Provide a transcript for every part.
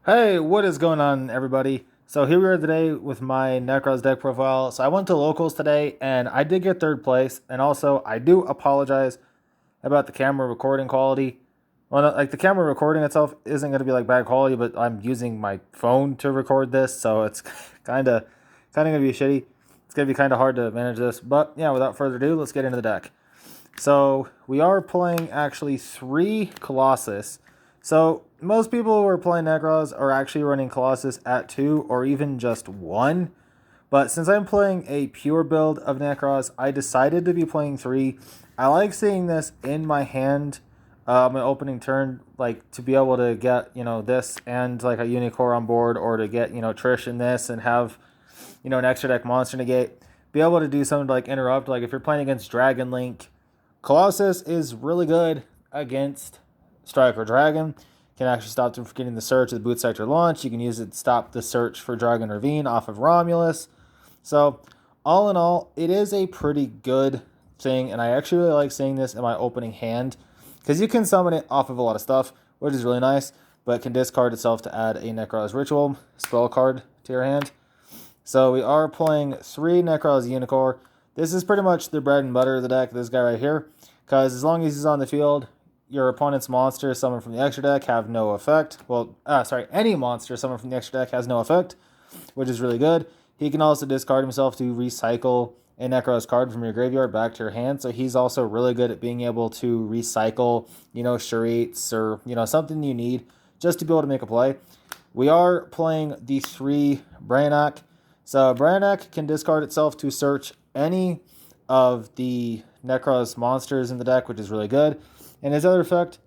Hey, what is going on, everybody? So here we are today with my Nekroz deck profile. So I went to locals today, and I did get third place. And also, I do apologize about the camera recording quality. Well, like the camera recording itself isn't going to be like bad quality, but I'm using my phone to record this, so it's kind of going to be shitty. It's going to be kind of hard to manage this. But yeah, without further ado, let's get into the deck. So we are playing actually 3 Colossus. So most people who are playing Nekroz are actually running Colossus at 2 or even just 1. But since I'm playing a pure build of Nekroz, I decided to be playing 3. I like seeing this in my hand, my opening turn, like to be able to get, this and like a Unicorn on board, or to get, Trish in this and have, an extra deck monster negate. Be able to do something to like interrupt, like if you're playing against Dragon Link, Colossus is really good against Striker Dragon. Can actually stop them from getting the search of the boot sector launch. You can use it to stop the search for Dragon Ravine off of Romulus. So, all in all, it is a pretty good thing, and I actually really like seeing this in my opening hand, because you can summon it off of a lot of stuff, which is really nice, but it can discard itself to add a Nekroz Ritual spell card to your hand. So we are playing 3 Nekroz Unicorn. This is pretty much the bread and butter of the deck, this guy right here, because as long as he's on the field, your opponent's monster summoned from the extra deck have no effect. Any monster summoned from the extra deck has no effect, which is really good. He can also discard himself to recycle a Nekroz card from your graveyard back to your hand, so he's also really good at being able to recycle, charades or, something you need just to be able to make a play. We are playing the 3 Brainiac. So Brainiac can discard itself to search any of the Nekroz monsters in the deck, which is really good. And his other effect,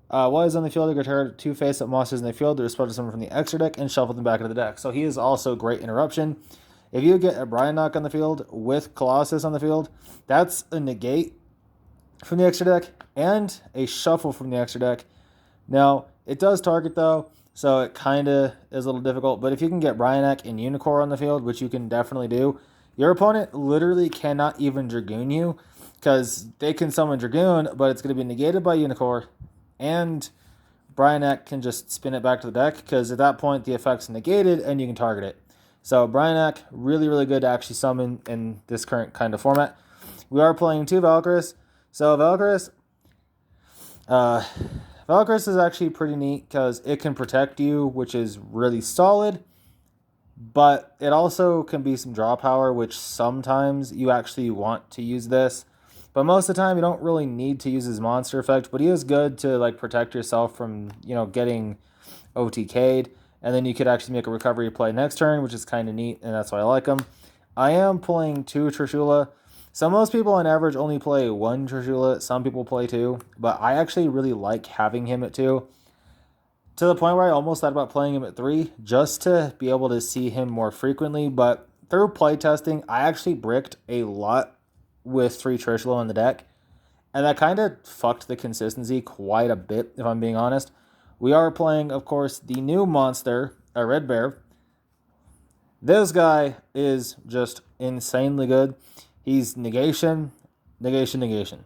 while he's on the field, you can target 2 face-up monsters in the field that are supposed to summon from the extra deck and shuffle them back into the deck. So he is also great interruption. If you get a Brainiac on the field with Colossus on the field, that's a negate from the extra deck and a shuffle from the extra deck. Now, it does target though, so it kind of is a little difficult. But if you can get Brainiac and Unicorn on the field, which you can definitely do, your opponent literally cannot even Dragoon you, because they can summon Dragoon, but it's going to be negated by Unicorn, and Brainiac can just spin it back to the deck, because at that point the effect's negated and you can target it. So Brainiac, really, really good to actually summon in this current kind of format. We are playing 2 Valkyries. So Valkyries is actually pretty neat because it can protect you, which is really solid. But it also can be some draw power, which sometimes you actually want to use this. But most of the time, you don't really need to use his monster effect. But he is good to like protect yourself from, getting OTK'd. And then you could actually make a recovery play next turn, which is kind of neat, and that's why I like him. I am playing 2 Trishula. So most people on average only play 1 Trishula. Some people play 2. But I actually really like having him at 2. To the point where I almost thought about playing him at 3, just to be able to see him more frequently. But through playtesting, I actually bricked a lot with 3 Trishula in the deck. And that kind of fucked the consistency quite a bit, if I'm being honest. We are playing, of course, the new monster, a Red Bear. This guy is just insanely good. He's negation, negation, negation.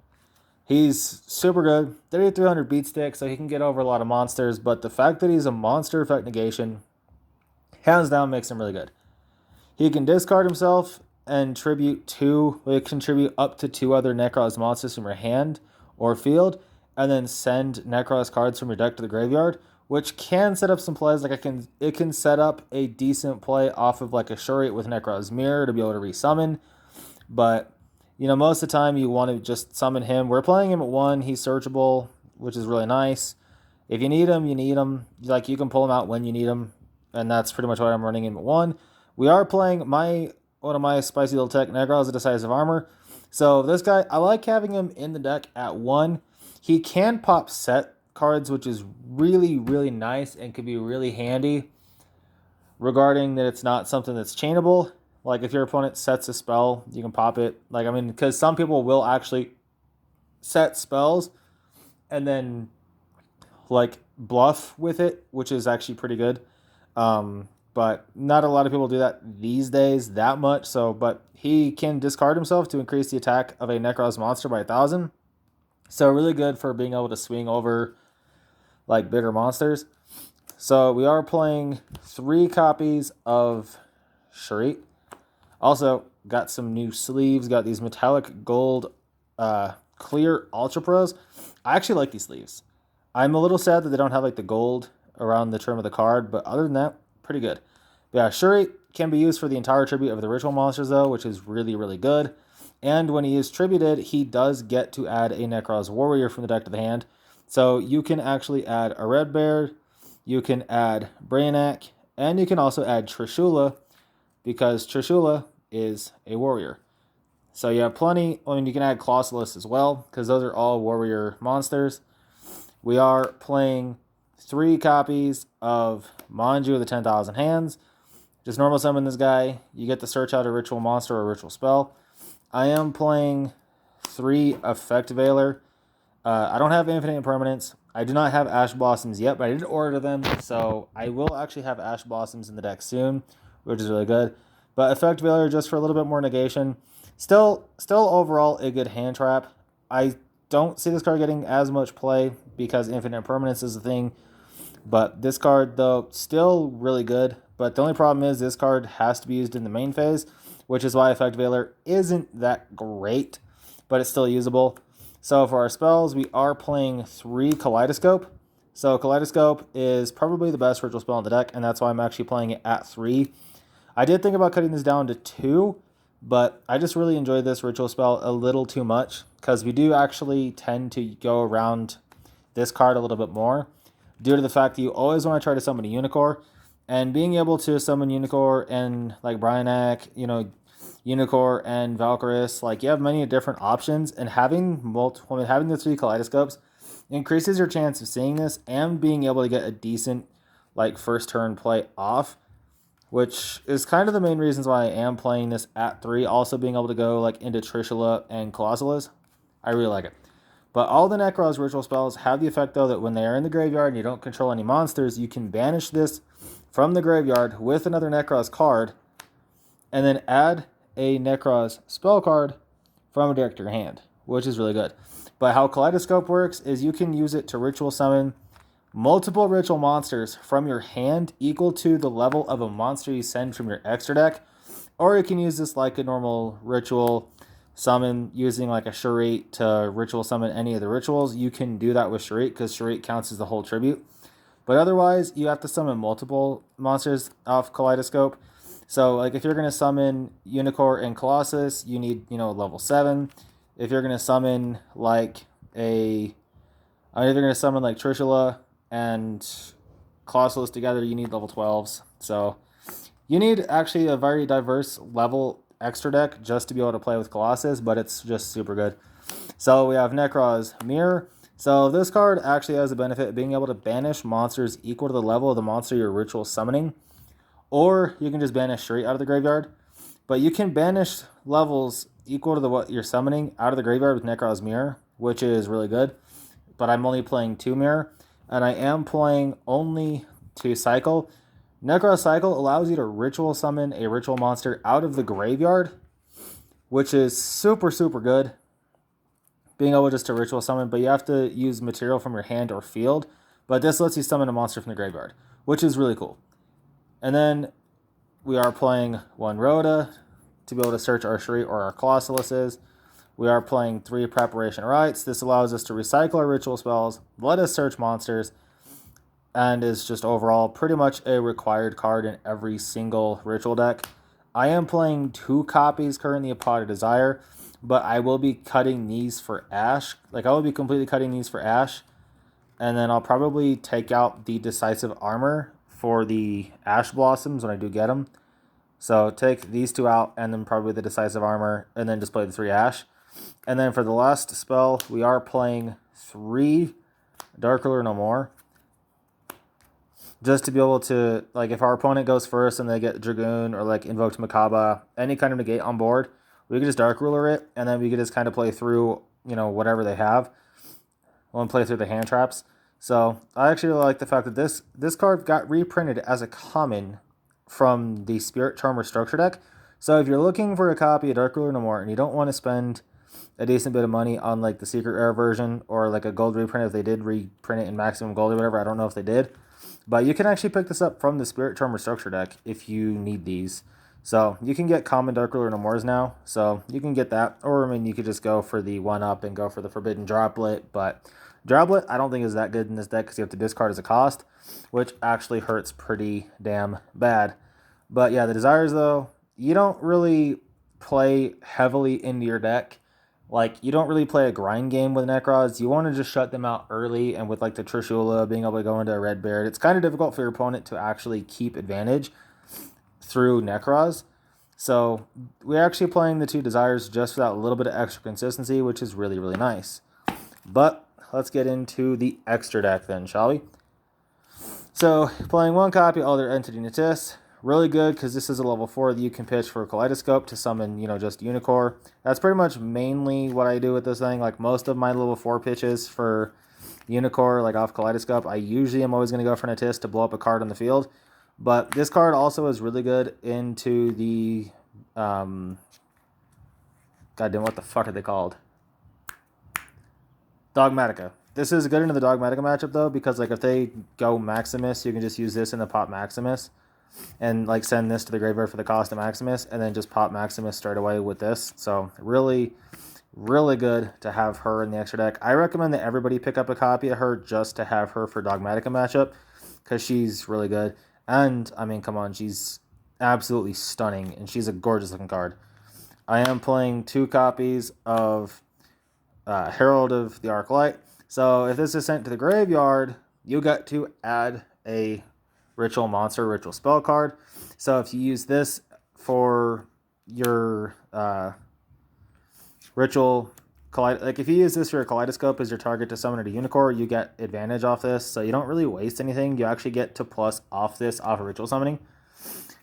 He's super good. 3300 beat stick, so he can get over a lot of monsters, but the fact that he's a monster effect negation, hands down, makes him really good. He can discard himself and contribute up to 2 other Nekroz monsters from your hand or field, and then send Nekroz cards from your deck to the graveyard, which can set up some plays. Like it can set up a decent play off of like a Shuriat with Nekroz Mirror to be able to resummon. But most of the time you want to just summon him. We're playing him at 1. He's searchable, which is really nice. If you need him, you need him. Like you can pull him out when you need him, and that's pretty much why I'm running him at 1. We are playing one of my spicy little tech, Nekroz, the Decisive Armor. So this guy, I like having him in the deck at 1. He can pop set cards, which is really, really nice and could be really handy regarding that it's not something that's chainable. Like if your opponent sets a spell, you can pop it. Because some people will actually set spells and then like bluff with it, which is actually pretty good. But not a lot of people do that these days that much. But he can discard himself to increase the attack of a Nekroz monster by 1,000. So really good for being able to swing over like bigger monsters. So we are playing 3 copies of Sharit. Also, got some new sleeves. Got these metallic gold clear Ultra Pros. I actually like these sleeves. I'm a little sad that they don't have like the gold around the trim of the card, but other than that, pretty good. But yeah, Shuri can be used for the entire tribute of the ritual monsters though, which is really, really good. And when he is tributed, he does get to add a Nekroz warrior from the deck to the hand. So you can actually add a Red Bear, you can add Brainiac, and you can also add Trishula, because Trishula is a warrior. So you have plenty. I mean, you can add Colossalus as well, because those are all warrior monsters. We are playing 3 copies of Manju of the 10,000 Hands. Just normal summon this guy. You get to search out a ritual monster or a ritual spell. I am playing 3 Effect Veiler. I don't have Infinite Impermanence. I do not have Ash Blossoms yet, but I did order them, so I will actually have Ash Blossoms in the deck soon, which is really good. But Effect Veiler just for a little bit more negation. Still overall a good hand trap. I don't see this card getting as much play because Infinite Impermanence is the thing. But this card, though, still really good. But the only problem is this card has to be used in the main phase, which is why Effect Veiler isn't that great, but it's still usable. So for our spells, we are playing 3 Kaleidoscope. So Kaleidoscope is probably the best ritual spell in the deck, and that's why I'm actually playing it at 3. I did think about cutting this down to 2, but I just really enjoyed this ritual spell a little too much, because we do actually tend to go around this card a little bit more, due to the fact that you always want to try to summon a Unicorn, and being able to summon Unicorn and like Brainiac, Unicorn and Valkyris, like you have many different options, and having having the 3 Kaleidoscopes increases your chance of seeing this and being able to get a decent like first turn play off, which is kind of the main reasons why I am playing this at 3. Also being able to go like into Trishula and Colossalus, I really like it. But all the Nekroz ritual spells have the effect though that when they are in the graveyard and you don't control any monsters, you can banish this from the graveyard with another Nekroz card, and then add a Nekroz spell card from a deck to your hand, which is really good. But how Kaleidoscope works is you can use it to ritual summon multiple ritual monsters from your hand equal to the level of a monster you send from your extra deck, or you can use this like a normal ritual summon using like a Sharit to ritual summon any of the rituals. You can do that with Sharit because Sharit counts as the whole tribute. But otherwise, you have to summon multiple monsters off Kaleidoscope. So, like, if you're going to summon Unicorn and Colossus, you need, level 7. If you're going to summon, like, Trishula and Colossus together, you need level 12s. So, you need actually a very diverse level extra deck just to be able to play with Colossus, but it's just super good. So, we have Nekroz Mirror. So this card actually has the benefit of being able to banish monsters equal to the level of the monster you're ritual summoning. Or you can just banish straight out of the graveyard. But you can banish levels equal to what you're summoning out of the graveyard with Nekroz Mirror, which is really good. But I'm only playing 2 Mirror, and I am playing only 2 Cycle. Nekroz Cycle allows you to ritual summon a ritual monster out of the graveyard, which is super, super good. Being able just to ritual summon, but you have to use material from your hand or field. But this lets you summon a monster from the graveyard, which is really cool. And then we are playing 1 Rhoda to be able to search our Sharit or our Colossaluses. We are playing 3 Preparation Rites. This allows us to recycle our ritual spells, let us search monsters, and is just overall pretty much a required card in every single ritual deck. I am playing 2 copies currently of Pot of Desire, but I will be cutting these for Ash. I will be completely cutting these for Ash. And then I'll probably take out the Decisive Armor for the Ash Blossoms when I do get them. So take these 2 out, and then probably the Decisive Armor, and then just play the 3 Ash. And then for the last spell, we are playing 3 Dark Ruler No More. Just to be able to, if our opponent goes first and they get Dragoon or, Invoked Makaba, any kind of negate on board, we can just Dark Ruler it, and then we can just kind of play through, whatever they have. We'll play through the hand traps. So I actually really like the fact that this card got reprinted as a common from the Spirit Charmer Structure deck. So if you're looking for a copy of Dark Ruler No More and you don't want to spend a decent bit of money on the Secret Rare version or a gold reprint, if they did reprint it in Maximum Gold or whatever, I don't know if they did. But you can actually pick this up from the Spirit Charm Restructure deck if you need these. So you can get Common Dark Ruler No Mores now, so you can get that. Or, I mean, you could just go for the 1-up and go for the Forbidden Droplet. But Droplet, I don't think is that good in this deck because you have to discard as a cost, which actually hurts pretty damn bad. But yeah, the Desires, though, you don't really play heavily into your deck. Like, you don't really play a grind game with Nekroz. You want to just shut them out early, and with like the Trishula being able to go into a red Baird, it's kind of difficult for your opponent to actually keep advantage through Nekroz. So we're actually playing the 2 Desires just for that little bit of extra consistency, which is really, really nice. But let's get into the extra deck then, shall we? So playing 1 copy of Other Entity Natis. Really good because this is a level 4 that you can pitch for a Kaleidoscope to summon, just Unicorn. That's pretty much mainly what I do with this thing. Like most of my level 4 pitches for Unicorn, like off Kaleidoscope, I usually am always going to go for Natis to blow up a card on the field. But this card also is really good into the, goddamn, what the fuck are they called? Dogmatica. This is good into the Dogmatica matchup though, because like if they go Maximus, you can just use this in the pop Maximus. And like send this to the graveyard for the cost of Maximus, and then just pop Maximus straight away with this. So really, really good to have her in the extra deck. I recommend that everybody pick up a copy of her just to have her for Dogmatica matchup, because she's really good. And I mean, come on, she's absolutely stunning, and she's a gorgeous looking card. I am playing 2 copies of Herald of the Arclight. So if this is sent to the graveyard, you get to add a Ritual Monster, Ritual Spell card. So if you use this for your Ritual like if you use this for a Kaleidoscope as your target to summon a Unicorn, you get advantage off this. So you don't really waste anything. You actually get to plus off this off of Ritual Summoning.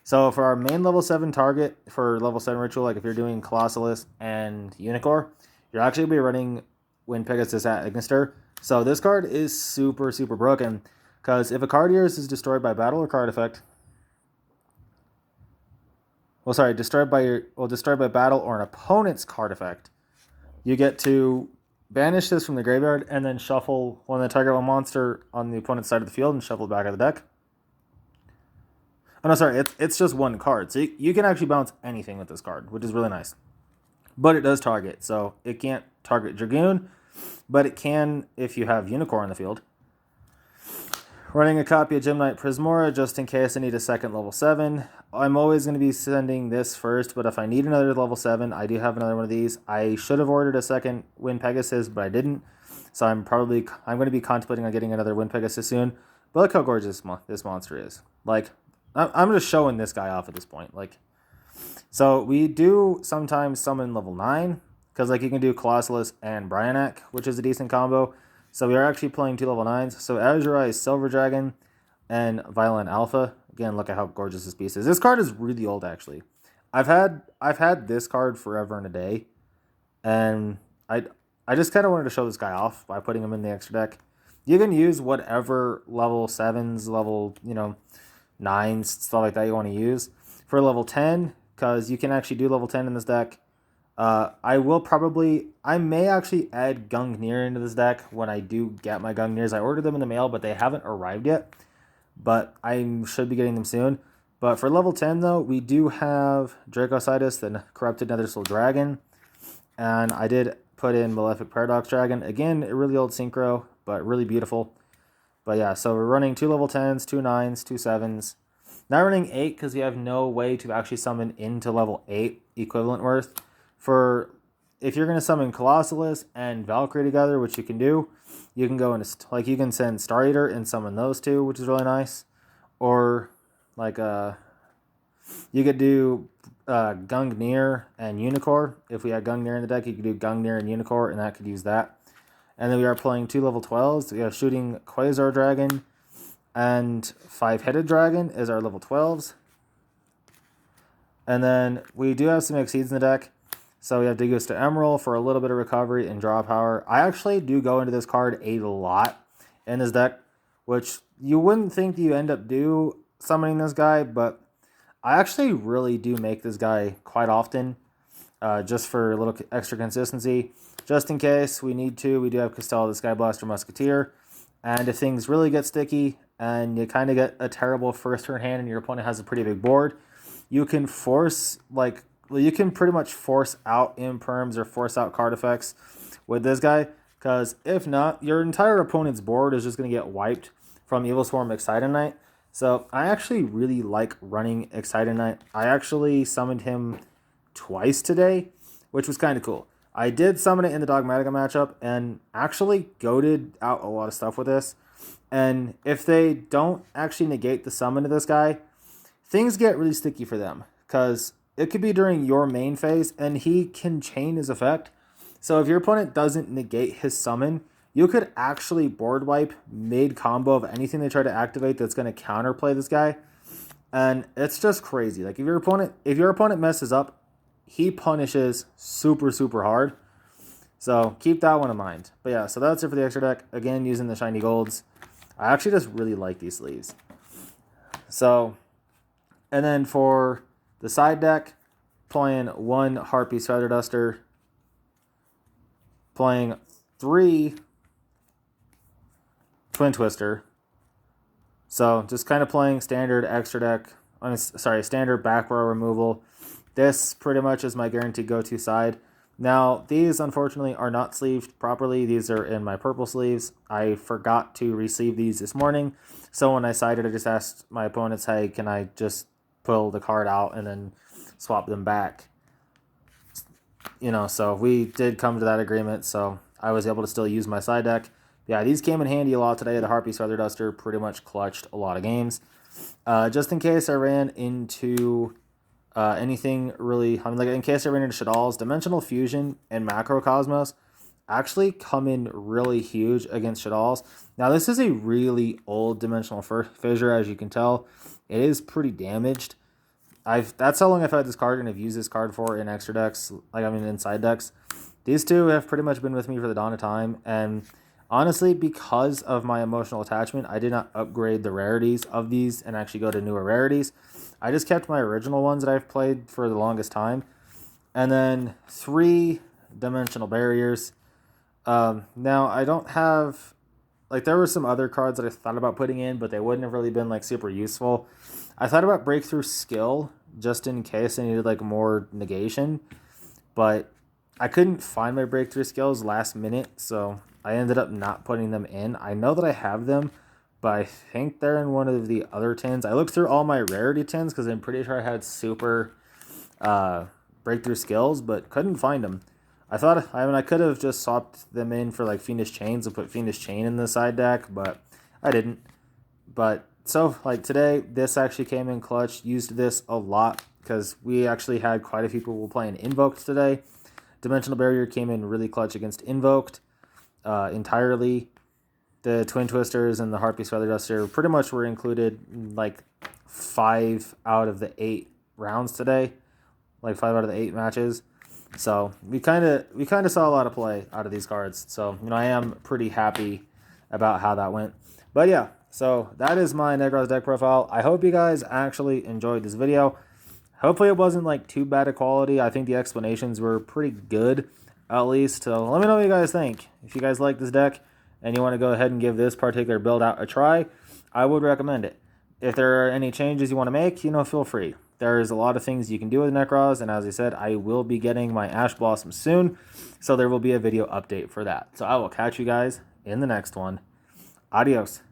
So for our main level 7 target for level 7 Ritual, like if you're doing Colossalus and Unicorn, you're actually be running Wind Pegasus at Ignister. So this card is super, super broken. Because if a card of yours is destroyed by battle or card effect, destroyed by battle or an opponent's card effect, you get to banish this from the graveyard and then shuffle one of the target one monster on the opponent's side of the field and shuffle it back out of the deck. Oh no, sorry, it's just 1 card. So you can actually bounce anything with this card, which is really nice. But it does target, so it can't target Dragoon, but it can if you have Unicorn on the field. Running a copy of Gem-Knight Prismora just in case I need a second level 7. I'm always going to be sending this first, but if I need another level 7, I do have another one of these. I should have ordered a second Wind Pegasus, but I didn't. So I'm going to be contemplating on getting another Wind Pegasus soon. But look how gorgeous this monster is. Like, I'm just showing this guy off at this point. Like, so we do sometimes summon level 9, because like you can do Colossalus and Bryanak, which is a decent combo. So we are actually playing 2 level 9s. So Azurai, Silver Dragon, and Violent Alpha. Again, look at how gorgeous this piece is. This card is really old, actually. I've had this card forever and a day, and I just kind of wanted to show this guy off by putting him in the extra deck. You can use whatever level 7s, level 9s, stuff like that you want to use for level 10, because you can actually do level 10 in this deck. I may actually add Gungnir into this deck when I do get my Gungnirs. I ordered them in the mail, but they haven't arrived yet. But I should be getting them soon. But for level 10, though, we do have Dracocytus, the Corrupted Nethersoul Dragon. And I did put in Malefic Paradox Dragon. Again, a really old synchro, but really beautiful. But yeah, so we're running 2 level 10s, 2 9s, 2 7s. Not running 8 because we have no way to actually summon into level 8 equivalent worth. For if you're going to summon Colossalus and Valkyrie together, which you can do, you can go into, like, you can send Star Eater and summon those 2, which is really nice. Or, like, you could do Gungnir and Unicorn. If we had Gungnir in the deck, you could do Gungnir and Unicorn, and that could use that. And then we are playing 2 level 12s. We have Shooting Quasar Dragon and 5-Headed Dragon is our level 12s. And then we do have some Exceeds in the deck. So we have Digos to Emerald for a little bit of recovery and draw power. I actually do go into this card a lot in this deck, which you wouldn't think you end up summoning this guy, but I actually really do make this guy quite often, just for a little extra consistency. Just in case we need to, we do have Castell the Skyblaster Musketeer. And if things really get sticky and you kind of get a terrible first turn hand and your opponent has a pretty big board, you can force, like, well, you can pretty much force out imperms or force out card effects with this guy, because if not, your entire opponent's board is just going to get wiped from Evil Swarm Excited Knight. So I actually really like running Excited Knight. I actually summoned him twice today, which was kind of cool. I did summon it in the Dogmatica matchup and actually goated out a lot of stuff with this. And if they don't actually negate the summon of this guy, things get really sticky for them, because it could be during your main phase and he can chain his effect. So if your opponent doesn't negate his summon, you could actually board wipe mid-combo of anything they try to activate that's going to counterplay this guy. And it's just crazy. Like, if your opponent messes up, he punishes super, super hard. So keep that one in mind. But yeah, so that's it for the extra deck. Again, using the shiny golds. I actually just really like these sleeves. So, and then for the side deck, playing 1 Harpy's Feather Duster, playing 3 Twin Twister. So just kind of playing standard extra deck, standard back row removal. This pretty much is my guaranteed go-to side. Now, these unfortunately are not sleeved properly. These are in my purple sleeves. I forgot to re-sleeve these this morning. So when I sided, I just asked my opponents, hey, can I just pull the card out and then swap them back? You know, so we did come to that agreement, so I was able to still use my side deck. Yeah, these came in handy a lot today. The Harpy's Feather Duster pretty much clutched a lot of games. Just in case I ran into anything really, like in case I ran into Shadal's, Dimensional Fusion and Macrocosmos actually come in really huge against Shadal's. Now, this is a really old Dimensional Fissure, as you can tell. It is pretty damaged. That's how long I've had this card and I've used this card for in extra decks, inside decks. These two have pretty much been with me for the dawn of time, and honestly, because of my emotional attachment, I did not upgrade the rarities of these and actually go to newer rarities. I just kept my original ones that I've played for the longest time. And then 3 Dimensional Barriers. Now, I don't have, like, there were some other cards that I thought about putting in, but they wouldn't have really been, like, super useful. I thought about Breakthrough Skill, just in case I needed, like, more negation. But I couldn't find my Breakthrough Skills last minute, so I ended up not putting them in. I know that I have them, but I think they're in one of the other tins. I looked through all my rarity tins because I'm pretty sure I had super Breakthrough Skills, but couldn't find them. I could have just swapped them in for like Fiendish Chains and put Fiendish Chain in the side deck, but I didn't. But so, like, today, this actually came in clutch. Used this a lot because we actually had quite a few people playing Invoked today. Dimensional Barrier came in really clutch against Invoked entirely. The Twin Twisters and the Harpy's Feather Duster pretty much were included in like 5 out of the 8 rounds today. Like 5 out of the 8 matches. So we kind of saw a lot of play out of these cards. So, you know, I am pretty happy about how that went. But yeah, so that is my Nekroz deck profile. I hope you guys actually enjoyed this video. Hopefully it wasn't like too bad a quality. I think the explanations were pretty good, at least. So let me know what you guys think. If you guys like this deck and you want to go ahead and give this particular build out a try, I would recommend it. If there are any changes you want to make, you know, feel free. There's a lot of things you can do with Nekroz, and as I said, I will be getting my Ash Blossom soon, so there will be a video update for that. So I will catch you guys in the next one. Adios.